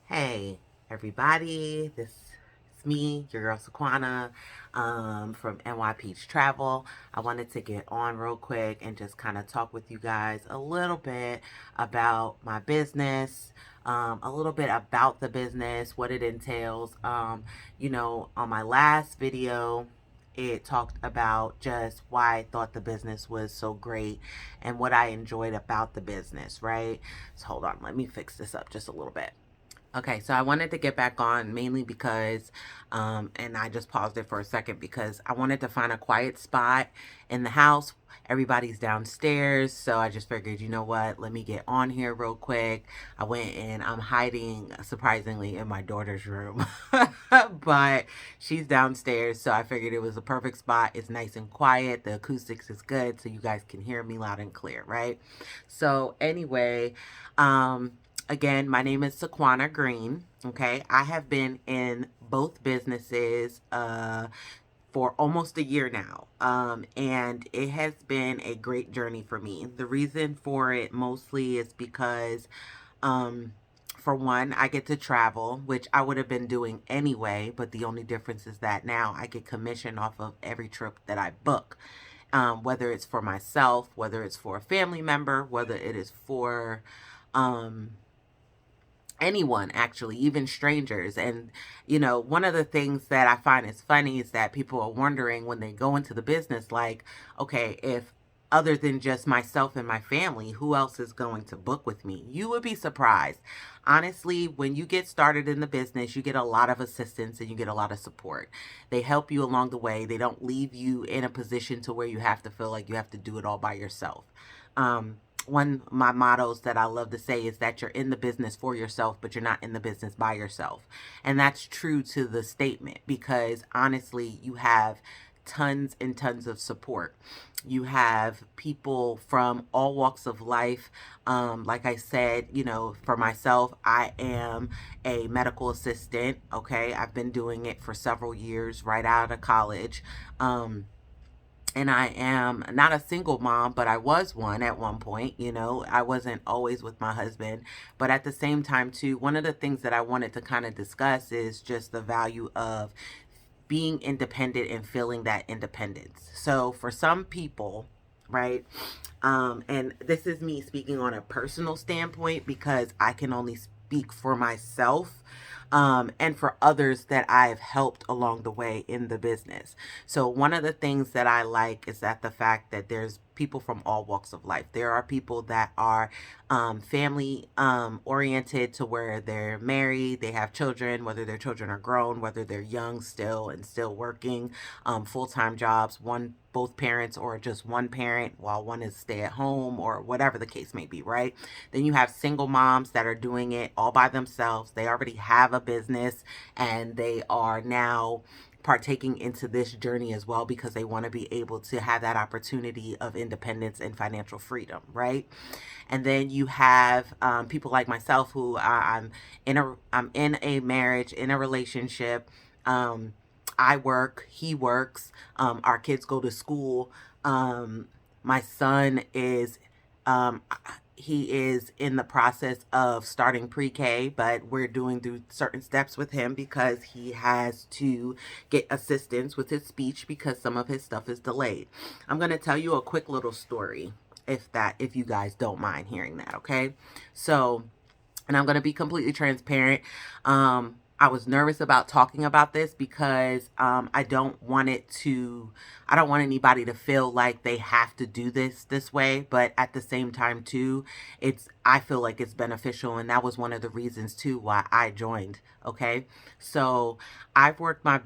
Hey, everybody, this is me, your girl Saquana, from NY Peach Travel. I wanted to get on real quick and just kind of talk with you guys a little bit about my business, a little bit about the business, what it entails. On my last video, it talked about just why I thought the business was so great and what I enjoyed about the business, right? So hold on, let me fix this up just a little bit. Okay, so I wanted to get back on mainly because, and I just paused it for a second because I wanted to find a quiet spot in the house. Everybody's downstairs, so I just figured, you know what, let me get on here real quick. I went and I'm hiding, surprisingly, in my daughter's room, but she's downstairs, so I figured it was a perfect spot. It's nice and quiet, the acoustics is good, so you guys can hear me loud and clear, right? So, anyway, um, again, my name is Saquana Green. Okay, I have been in both businesses for almost a year now, and it has been a great journey for me. The reason for it mostly is because, um, for one, I get to travel, which I would have been doing anyway, but the only difference is that now I get commission off of every trip that I book. Whether it's for myself, whether it's for a family member, whether it is for um, anyone, actually, even strangers. And one of the things that I find is funny is that people are wondering when they go into the business, like, okay, if other than just myself and my family, who else is going to book with me? You would be surprised. Honestly, when you get started in the business, you get a lot of assistance and you get a lot of support. They help you along the way. They don't leave you in a position to where you have to feel like you have to do it all by yourself. One of my mottos that I love to say is that you're in the business for yourself, but you're not in the business by yourself. And that's true to the statement because honestly, you have tons and tons of support. You have people from all walks of life. Like I said, for myself, I am a medical assistant. Okay. I've been doing it for several years right out of college. And I am not a single mom, but I was one at one point. I wasn't always with my husband. But at the same time, too, one of the things that I wanted to kind of discuss is just the value of being independent and feeling that independence. So for some people, right, and this is me speaking on a personal standpoint because I can only speak for myself, and for others that I've helped along the way in the business. So one of the things that I like is that the fact that there's people from all walks of life. There are people that are family oriented to where they're married, they have children, whether their children are grown, whether they're young still and still working full-time jobs, both parents or just one parent while one is stay at home or whatever the case may be, right? Then you have single moms that are doing it all by themselves. They already have a business and they are now partaking into this journey as well because they want to be able to have that opportunity of independence and financial freedom, right? And then you have people like myself who I'm in a marriage, in a relationship. I work, he works, our kids go to school. My son is um, he is in the process of starting pre-K, but we're doing through certain steps with him because he has to get assistance with his speech because some of his stuff is delayed. I'm going to tell you a quick little story if you guys don't mind hearing that, okay? So, and I'm going to be completely transparent. I was nervous about talking about this because I don't want anybody to feel like they have to do this way, but at the same time too, I feel like it's beneficial, and that was one of the reasons too why I joined. Okay, so I've worked my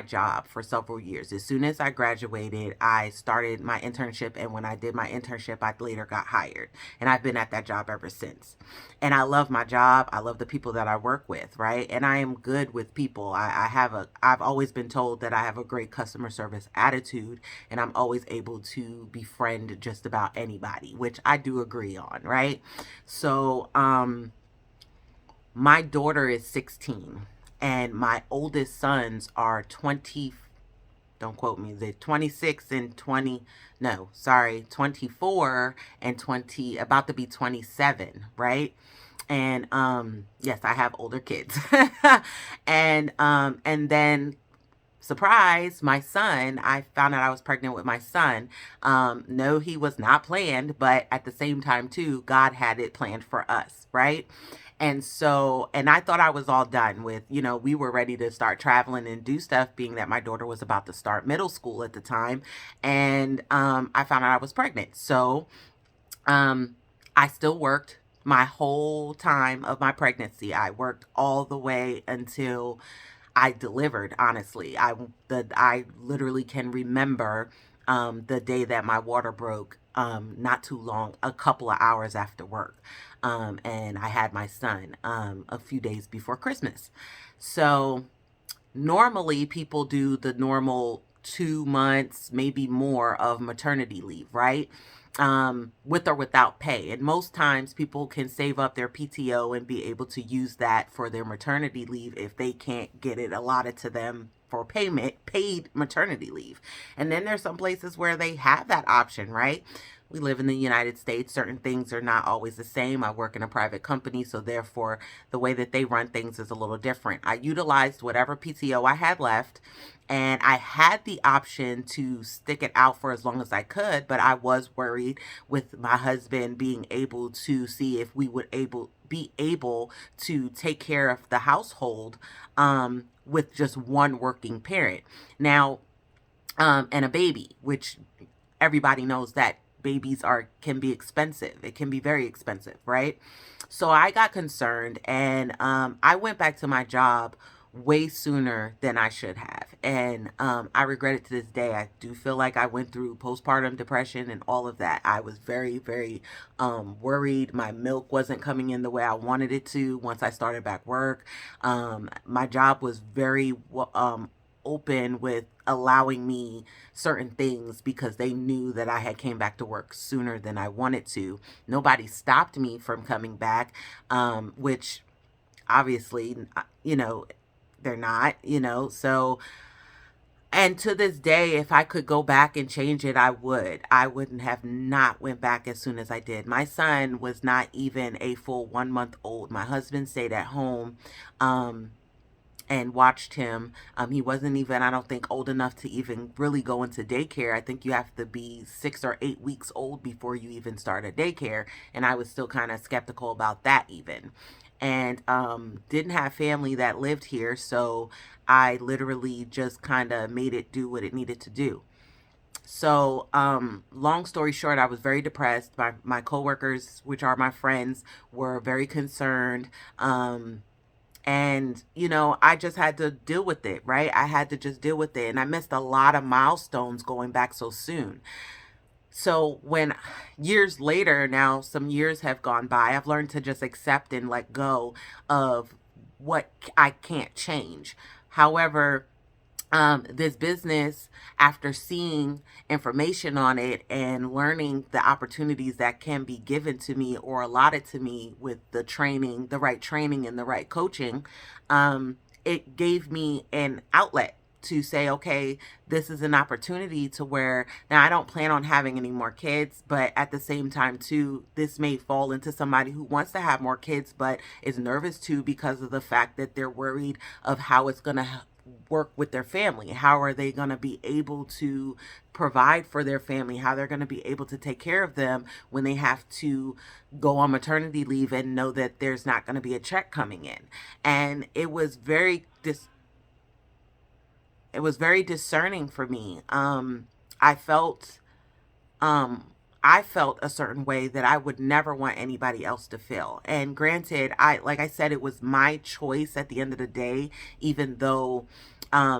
job for several years. As soon as I graduated, I started my internship, and when I did my internship, I later got hired, and I've been at that job ever since. And I love my job. I love the people that I work with, right? And I am good with people. I've always been told that I have a great customer service attitude, and I'm always able to befriend just about anybody, which I do agree on, right? So, my daughter is 16 and my oldest sons are 20, don't quote me, they're 26 and 20, no, sorry, 24 and 20, about to be 27, right? And yes, I have older kids. And then surprise, my son, I found out I was pregnant with my son. No, he was not planned, but at the same time too, God had it planned for us, right? And so, and I thought I was all done with, we were ready to start traveling and do stuff, being that my daughter was about to start middle school at the time. And I found out I was pregnant. So I still worked my whole time of my pregnancy. I worked all the way until I delivered. Honestly, I literally can remember the day that my water broke. Not too long, a couple of hours after work, and I had my son a few days before Christmas. So normally people do the normal 2 months, maybe more, of maternity leave, right? With or without pay. And most times people can save up their PTO and be able to use that for their maternity leave if they can't get it allotted to them for paid maternity leave. And then there's some places where they have that option, right? We live in the United States. Certain things are not always the same. I work in a private company, so therefore the way that they run things is a little different. I utilized whatever PTO I had left, and I had the option to stick it out for as long as I could, but I was worried with my husband being able to see if we would be able to take care of the household with just one working parent. Now, and a baby, which everybody knows that babies can be expensive. It can be very expensive, right? So I got concerned, and I went back to my job way sooner than I should have. And I regret it to this day. I do feel like I went through postpartum depression and all of that. I was very, very worried. My milk wasn't coming in the way I wanted it to once I started back work. My job was very open with allowing me certain things because they knew that I had came back to work sooner than I wanted to. Nobody stopped me from coming back, which obviously, they're not, so, and to this day, if I could go back and change it, I would. I wouldn't have not went back as soon as I did. My son was not even a full 1 month old. My husband stayed at home, and watched him. He wasn't even, I don't think, old enough to even really go into daycare. I think you have to be 6 or 8 weeks old before you even start a daycare. And I was still kind of skeptical about that even. And didn't have family that lived here. So I literally just kind of made it do what it needed to do. So, long story short, I was very depressed. My coworkers, which are my friends, were very concerned. And, I just had to deal with it, right? I had to just deal with it. And I missed a lot of milestones going back so soon. So when years later, now some years have gone by, I've learned to just accept and let go of what I can't change. However, this business, after seeing information on it and learning the opportunities that can be given to me or allotted to me with the training, the right training and the right coaching, it gave me an outlet to say, okay, this is an opportunity to where now I don't plan on having any more kids, but at the same time too, this may fall into somebody who wants to have more kids, but is nervous too because of the fact that they're worried of how it's going to work with their family. How are they going to be able to provide for their family? How they're going to be able to take care of them when they have to go on maternity leave and know that there's not going to be a check coming in. And it was very discerning for me. I felt a certain way that I would never want anybody else to feel. And granted, like I said, it was my choice at the end of the day, even though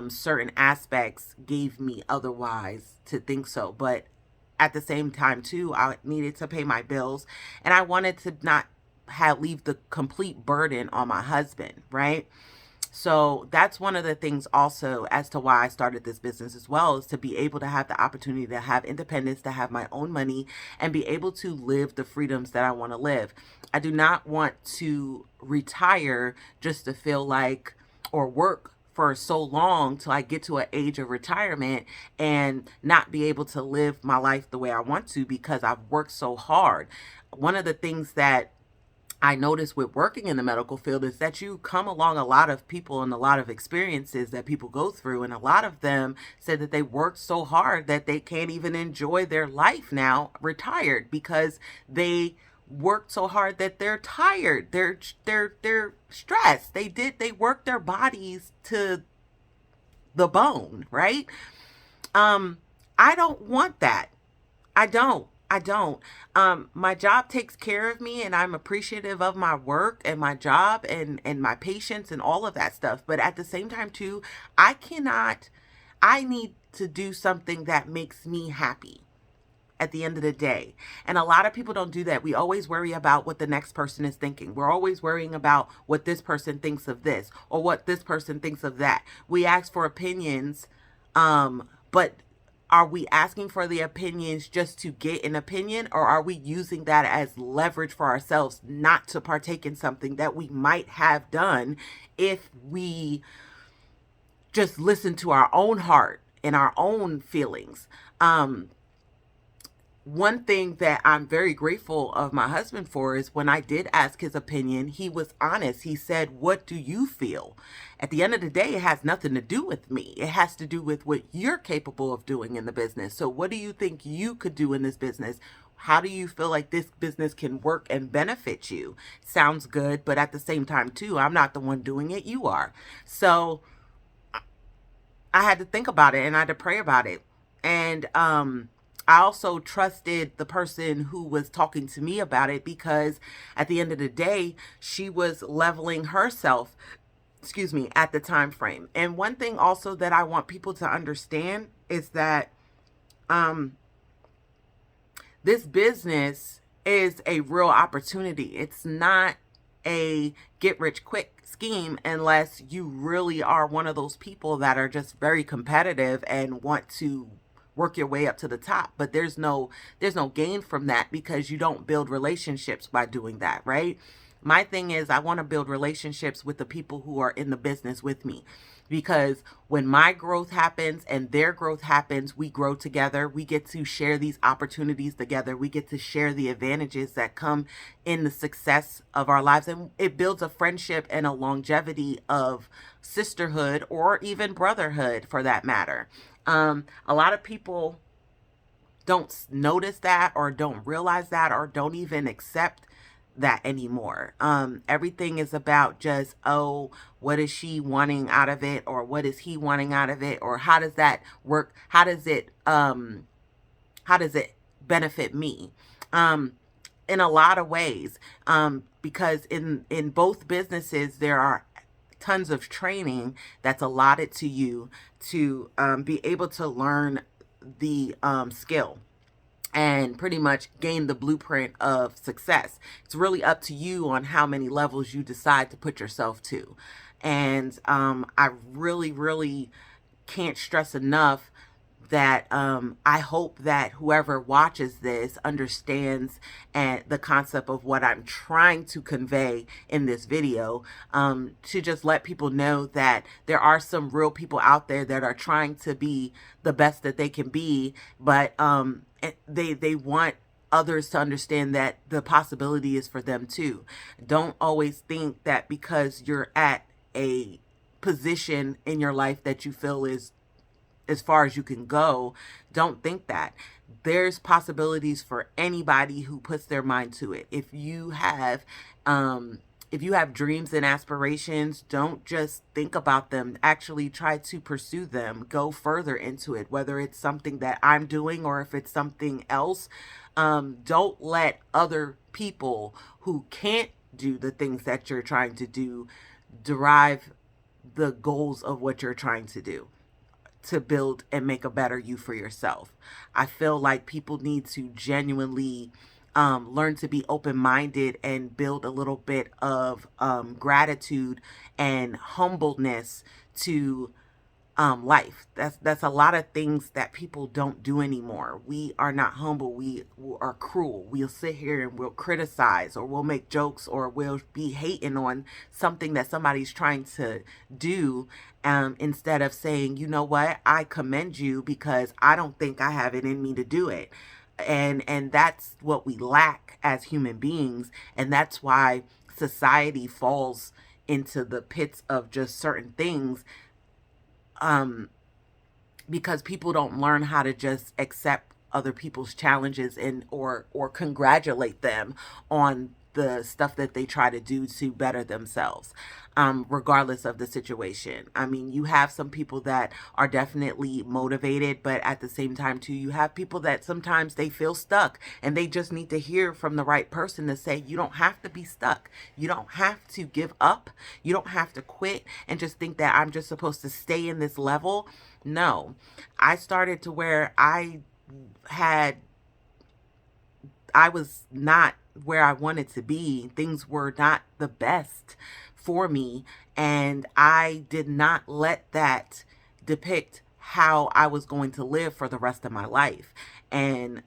certain aspects gave me otherwise to think so. But at the same time too, I needed to pay my bills, and I wanted to not leave the complete burden on my husband, right? So that's one of the things also as to why I started this business as well, is to be able to have the opportunity to have independence, to have my own money, and be able to live the freedoms that I want to live. I do not want to retire just to feel like, or work for so long till I get to an age of retirement and not be able to live my life the way I want to because I've worked so hard. One of the things that I noticed with working in the medical field is that you come along a lot of people and a lot of experiences that people go through. And a lot of them said that they worked so hard that they can't even enjoy their life now, retired, because they worked so hard that they're tired. They're stressed. They worked their bodies to the bone, right? I don't want that. I don't. I don't. My job takes care of me and I'm appreciative of my work and my job and my patients and all of that stuff. But at the same time too, I need to do something that makes me happy at the end of the day. And a lot of people don't do that. We always worry about what the next person is thinking. We're always worrying about what this person thinks of this or what this person thinks of that. We ask for opinions, but are we asking for the opinions just to get an opinion, or are we using that as leverage for ourselves not to partake in something that we might have done if we just listen to our own heart and our own feelings? One thing that I'm very grateful of my husband for is when I did ask his opinion, he was honest. He said, "What do you feel?" At the end of the day, it has nothing to do with me. It has to do with what you're capable of doing in the business. So what do you think you could do in this business? How do you feel like this business can work and benefit you? Sounds good, but at the same time too, I'm not the one doing it. You are. So I had to think about it and I had to pray about it. And, I also trusted the person who was talking to me about it because at the end of the day, she was leveling herself, at the time frame. And one thing also that I want people to understand is that this business is a real opportunity. It's not a get rich quick scheme unless you really are one of those people that are just very competitive and want to work your way up to the top. But there's no gain from that because you don't build relationships by doing that, right? My thing is I want to build relationships with the people who are in the business with me, because when my growth happens and their growth happens, we grow together. We get to share these opportunities together. We get to share the advantages that come in the success of our lives. And it builds a friendship and a longevity of sisterhood or even brotherhood for that matter. A lot of people don't notice that or don't realize that or don't even accept that anymore. Everything is about just, oh, what is she wanting out of it, or what is he wanting out of it, or how does that work? How does it benefit me? In a lot of ways, because in both businesses there are tons of training that's allotted to you to be able to learn the skill and pretty much gain the blueprint of success. It's really up to you on how many levels you decide to put yourself to. And I really can't stress enough that I hope that whoever watches this understands the concept of what I'm trying to convey in this video, to just let people know that there are some real people out there that are trying to be the best that they can be, but they want others to understand that the possibility is for them too. Don't always think that because you're at a position in your life that you feel is as far as you can go. Don't think that. There's possibilities for anybody who puts their mind to it. If you have dreams and aspirations, don't just think about them. Actually try to pursue them. Go further into it, whether it's something that I'm doing or if it's something else. Don't let other people who can't do the things that you're trying to do derive the goals of what you're trying to do, to build and make a better you for yourself. I feel like people need to genuinely learn to be open-minded and build a little bit of gratitude and humbleness to life. That's a lot of things that people don't do anymore. We are not humble. We are cruel. We'll sit here and we'll criticize, or we'll make jokes, or we'll be hating on something that somebody's trying to do, instead of saying, you know what, I commend you because I don't think I have it in me to do it. And that's what we lack as human beings, and that's why society falls into the pits of just certain things, um because people don't learn how to just accept other people's challenges and or congratulate them on the stuff that they try to do to better themselves, regardless of the situation. I mean, you have some people that are definitely motivated, but at the same time too, you have people that sometimes they feel stuck and they just need to hear from the right person to say, you don't have to be stuck, you don't have to give up, you don't have to quit and just think that I'm just supposed to stay in this level. No, I started to where had, I was not where I wanted to be. Things were not the best for me. And I did not let that depict how I was going to live for the rest of my life. And,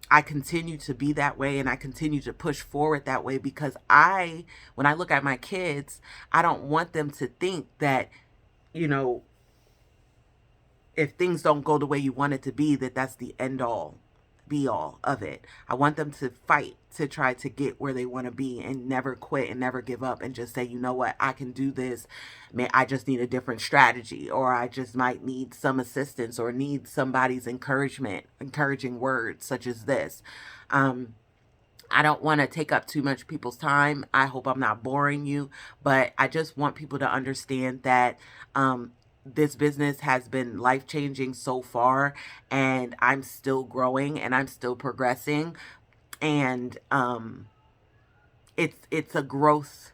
I continue to be that way, and I continue to push forward that way because when I look at my kids, I don't want them to think that, you know, if things don't go the way you want it to be, that's the end all be all of it. I want them to fight to try to get where they want to be and never quit and never give up and just say, you know what, I can do this. Man, I just need a different strategy, or I just might need some assistance or need somebody's encouraging words such as this. I don't want to take up too much people's time. I hope I'm not boring you, but I just want people to understand that this business has been life-changing so far, and I'm still growing and I'm still progressing. And it's a growth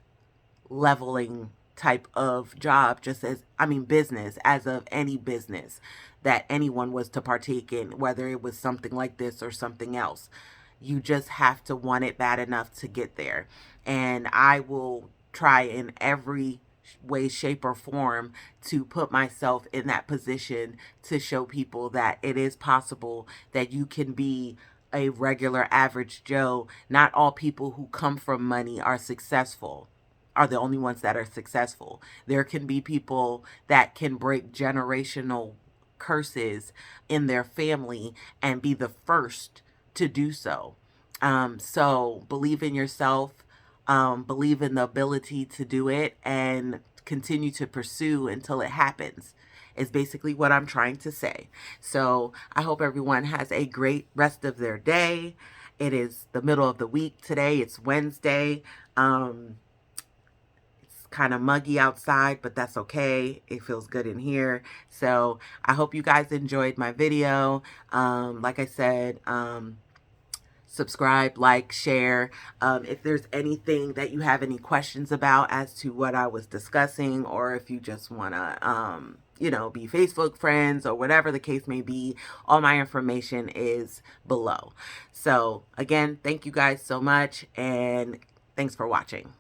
leveling type of job, just as, I mean, business, as of any business that anyone was to partake in, whether it was something like this or something else. You just have to want it bad enough to get there. And I will try in every way, shape, or form to put myself in that position to show people that it is possible that you can be a regular average Joe. Not all people who come from money are successful, are the only ones that are successful. There can be people that can break generational curses in their family and be the first to do so. So believe in yourself, believe in the ability to do it, and continue to pursue until it happens, is basically what I'm trying to say. So I hope everyone has a great rest of their day. It is the middle of the week today. It's Wednesday. It's kind of muggy outside, but that's okay. It feels good in here. So I hope you guys enjoyed my video. Like I said, subscribe, like, share. If there's anything that you have any questions about as to what I was discussing, or if you just want to, you know, be Facebook friends or whatever the case may be, all my information is below. So again, thank you guys so much, and thanks for watching.